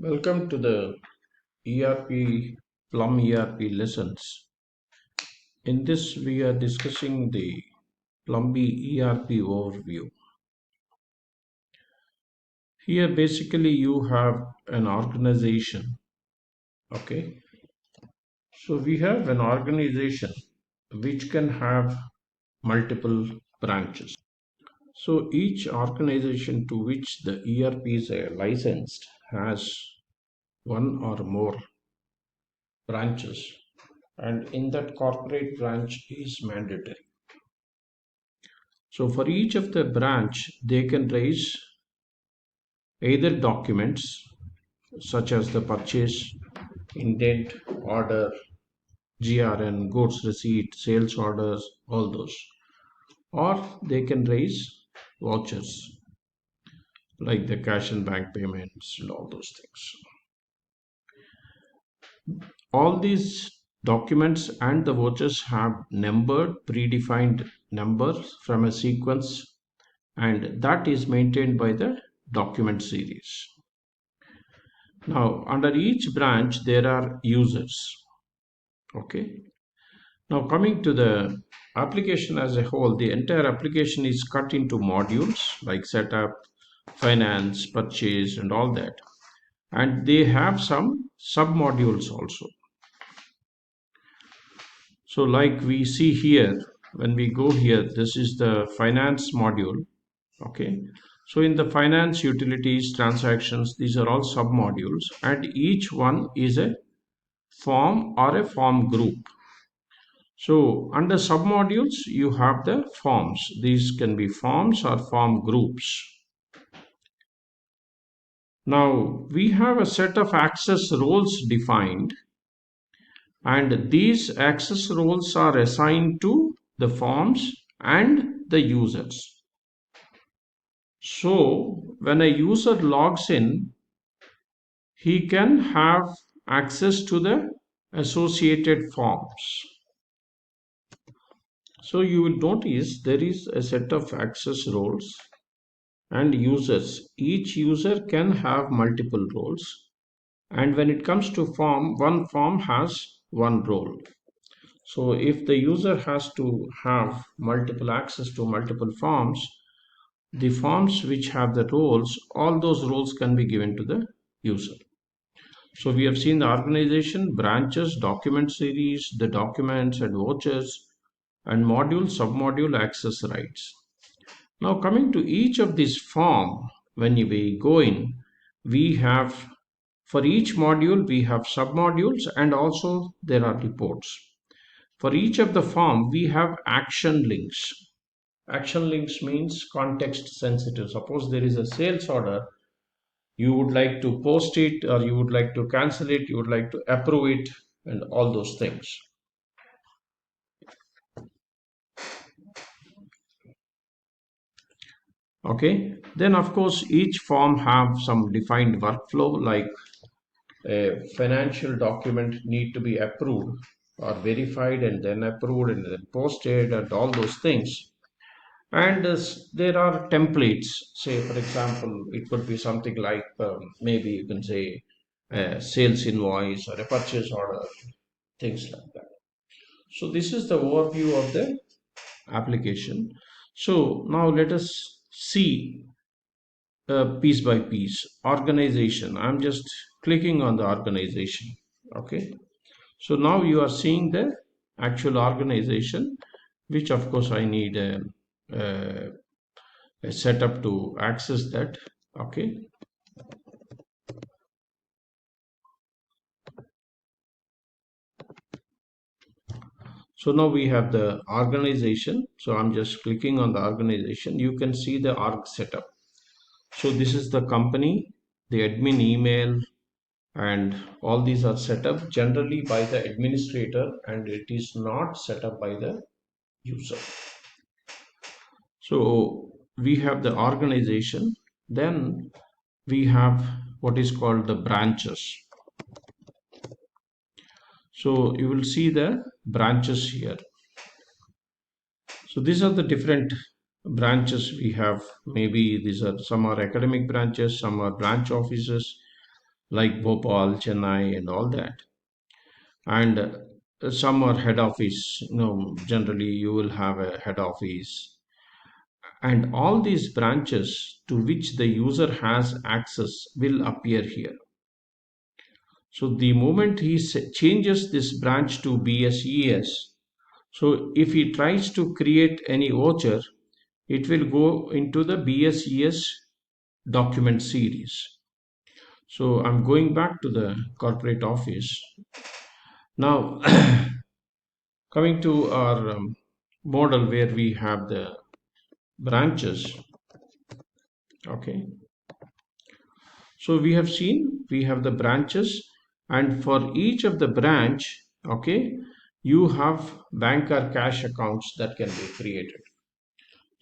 Welcome to the ERP Plum ERP lessons. In this, we are discussing the Plumby ERP overview. Here, basically, you have an organization. Okay, so we have an organization which can have multiple branches. So each organization to which the ERP is licensed has one or more branches, and in that corporate branch is mandatory. So for each of the branch, they can raise either documents such as the purchase, indent, order, GRN, goods receipt, sales orders, all those. Or they can raise vouchers like the cash and bank payments and all those things. All these documents and the vouchers have numbered predefined numbers from a sequence, and that is maintained by the document series. Now, under each branch, there are users. Okay. Now, coming to the application as a whole, the entire application is cut into modules like setup, finance, purchase, and all that. And they have some sub modules also. So, like we see here, when we go here, this is the finance module. Okay. So, in the finance, utilities, transactions, these are all sub modules, and each one is a form or a form group. So under submodules, you have the forms. These can be forms or form groups. Now we have a set of access roles defined, and these access roles are assigned to the forms and the users. So when a user logs in, he can have access to the associated forms. So you will notice there is a set of access roles and users. Each user can have multiple roles. And when it comes to form, one form has one role. So if the user has to have multiple access to multiple forms, the forms which have the roles, all those roles can be given to the user. So we have seen the organization, branches, document series, the documents and vouchers, and module, submodule access rights. Now coming to each of these form, when we go in, we have for each module we have submodules and also there are reports. For each of the form we have action links. Action links means context sensitive. Suppose there is a sales order, you would like to post it or you would like to cancel it, you would like to approve it and all those things. Okay, then of course each form have some defined workflow, like a financial document need to be approved or verified and then approved and then posted and all those things. And there are templates. Say for example, it could be something like maybe you can say a sales invoice or a purchase order, things like that. So this is the overview of the application. So now let us see piece by piece. Organization, I'm just clicking on the organization. Okay, so now you are seeing the actual organization, which of course I need a, a setup to access that. Okay, so now we have the organization. So I'm just clicking on the organization. You can see the org setup. So this is the company, the admin email, and all these are set up generally by the administrator and it is not set up by the user. So we have the organization, then we have what is called the branches. So you will see the branches here. So these are the different branches we have. Maybe these are, some are academic branches, some are branch offices, like Bhopal, Chennai, and all that. And some are head office. Generally you will have a head office, and all these branches to which the user has access will appear here. So the moment he changes this branch to BSES, so if he tries to create any voucher, it will go into the BSES document series. So I'm going back to the corporate office. Now, coming to our model where we have the branches. Okay. So we have seen we have the branches, and for each of the branch, okay, you have bank or cash accounts that can be created.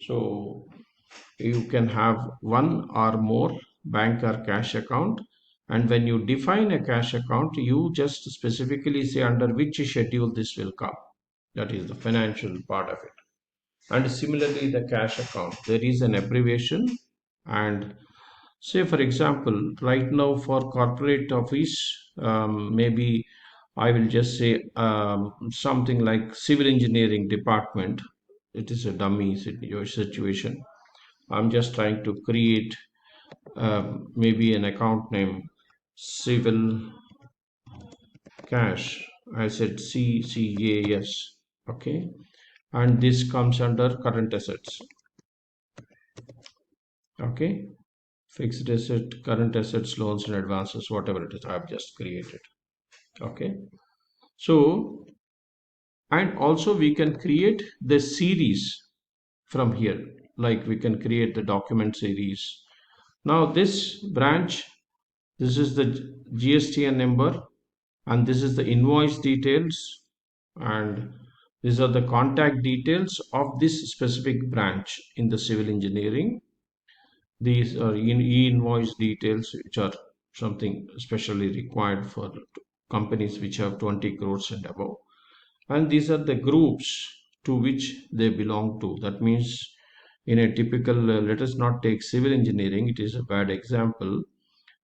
So you can have one or more bank or cash account, and when you define a cash account, you just specifically say under which schedule this will come. That is the financial part of it. And similarly, the cash account, there is an abbreviation. And say, for example, right now for corporate office, maybe I will just say something like civil engineering department. It is a dummy situation. I'm just trying to create maybe an account name civil cash. I said CCAS. Okay. And this comes under current assets. Okay. Fixed asset, current assets, loans and advances, whatever it is, I've just created. Okay. So, and also we can create the series from here. Like we can create the document series. Now this branch, this is the GSTN number, and this is the invoice details, and these are the contact details of this specific branch in the civil engineering. These are in e-invoice details, which are something especially required for companies which have 20 crores and above. And these are the groups to which they belong to. That means in a typical, let us not take civil engineering, it is a bad example.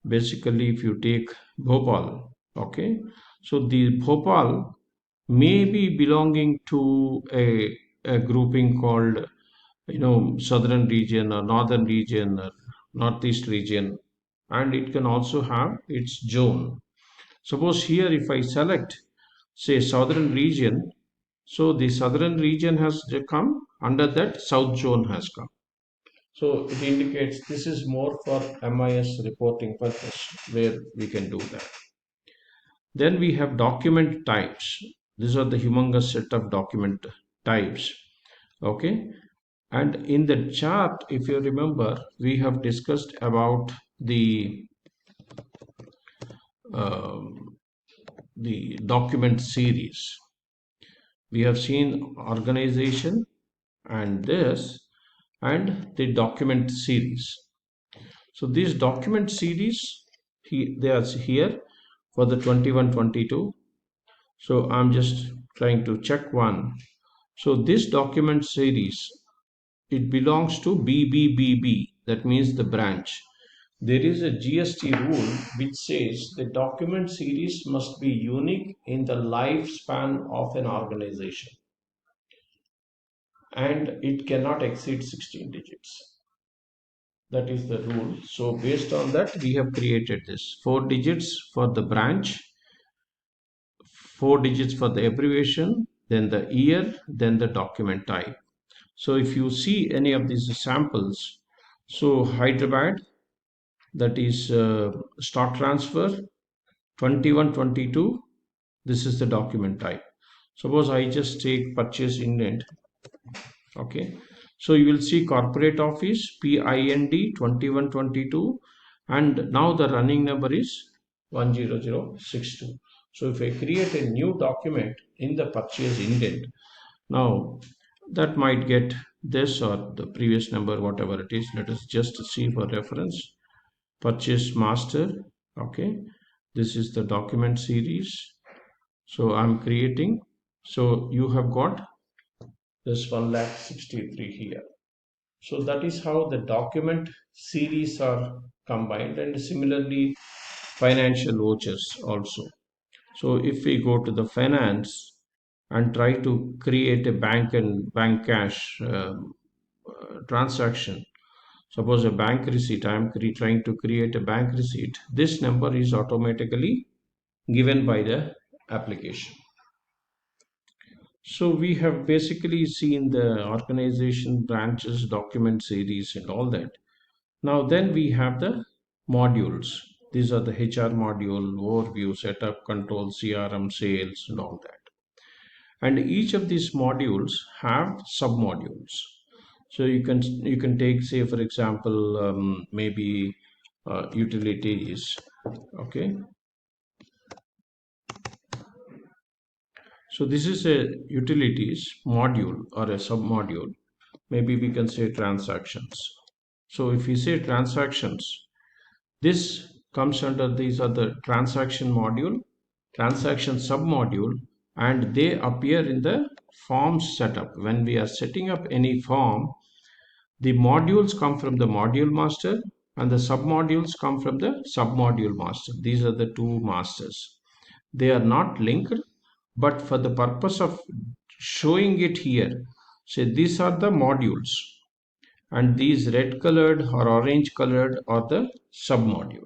Basically, if you take Bhopal, okay, so the Bhopal may be belonging to a grouping called southern region or northern region or northeast region, and it can also have its zone. Suppose here if I select say southern region, so the southern region has come, under that south zone has come. So it indicates this is more for MIS reporting purpose where we can do that. Then we have document types. These are the humongous set of document types. Okay. And in the chart, if you remember, we have discussed about um, the document series. We have seen organization and this and the document series. So these document series, they are here for the 21-22. So I'm just trying to check one. So this document series, it belongs to BBBB, that means the branch. There is a GST rule which says the document series must be unique in the lifespan of an organization, and it cannot exceed 16 digits. That is the rule. So based on that, we have created this 4 digits for the branch, 4 digits for the abbreviation, then the year, then the document type. So if you see any of these samples, so Hyderabad, that is stock transfer 21-22, this is the document type. Suppose I just take purchase indent. Okay, so you will see corporate office PIND 21-22, and now the running number is 10062. So if I create a new document in the purchase indent, now that might get this or the previous number, whatever it is. Let us just see for reference. Purchase master. Okay, this is the document series. So I'm creating. So you have got this 1,63 here. So that is how the document series are combined. And similarly, financial vouchers also. So if we go to the finance and try to create a bank and bank cash transaction, suppose a bank receipt, I am trying to create a bank receipt. This number is automatically given by the application. So we have basically seen the organization, branches, document series and all that. Now then we have the modules. These are the HR module, overview, setup, control, CRM, sales and all that. And each of these modules have submodules. So you can take, say for example, maybe utilities. Okay, so this is a utilities module or a submodule. Maybe we can say transactions. So if we say transactions, this comes under, these are the transaction module, transaction submodule, and they appear in the form setup. When we are setting up any form, the modules come from the module master and the submodules come from the submodule master. These are the two masters. They are not linked, but for the purpose of showing it here, say these are the modules and these red colored or orange colored are the submodules.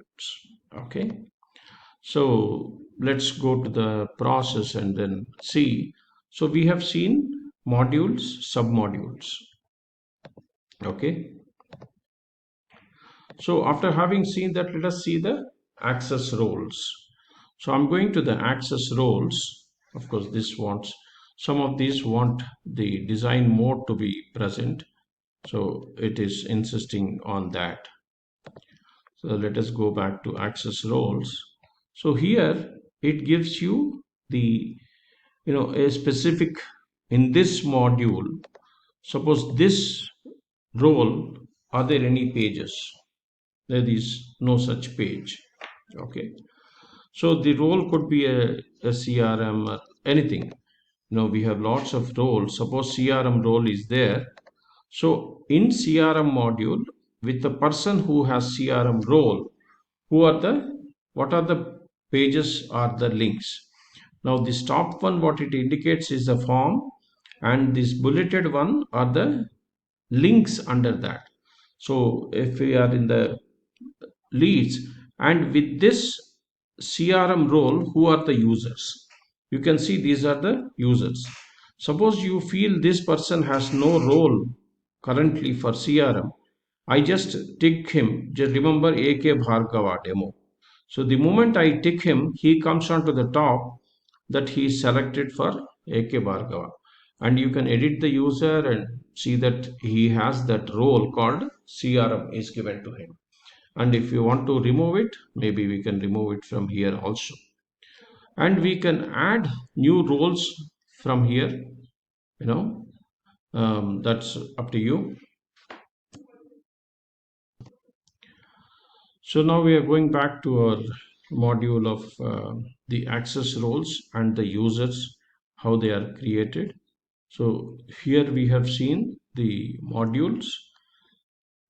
Okay, so let's go to the process and then see. So we have seen modules, submodules. Okay, so after having seen that, let us see the access roles. So I'm going to the access roles. Of course, this wants, some of these want the design mode to be present, so it is insisting on that. So let us go back to access roles. So here it gives you the, a specific, in this module, suppose this role, are there any pages? There is no such page. Okay, so the role could be a CRM or anything. We have lots of roles. Suppose CRM role is there. So in CRM module, with the person who has CRM role, who are the, what are the pages are the links? Now this top one, what it indicates is the form, and this bulleted one are the links under that. So if we are in the leads, and with this CRM role, who are the users? You can see these are the users. Suppose you feel this person has no role currently for CRM, I just tick him. Just remember AK Bhargava demo. So the moment I tick him, he comes onto the top that he is selected for AK Bhargava. And you can edit the user and see that he has that role called CRM is given to him. And if you want to remove it, maybe we can remove it from here also. And we can add new roles from here, that's up to you. So now we are going back to our module of the access roles and the users, how they are created. So here we have seen the modules,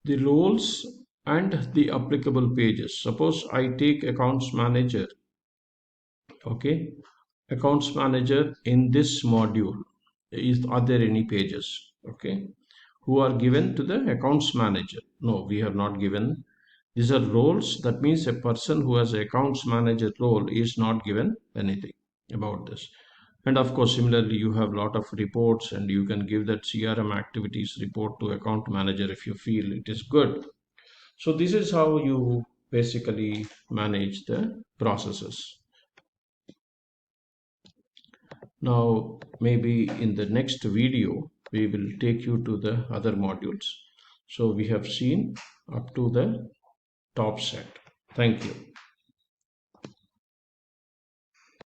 the roles and the applicable pages. Suppose I take accounts manager. Okay, accounts manager, in this module, are there any pages? Okay, who are given to the accounts manager? No, we have not given. These are roles. That means a person who has accounts manager role is not given anything about this. And of course, similarly, you have a lot of reports and you can give that CRM activities report to account manager if you feel it is good. So this is how you basically manage the processes. Now, maybe in the next video, we will take you to the other modules. So we have seen up to the top set. Thank you.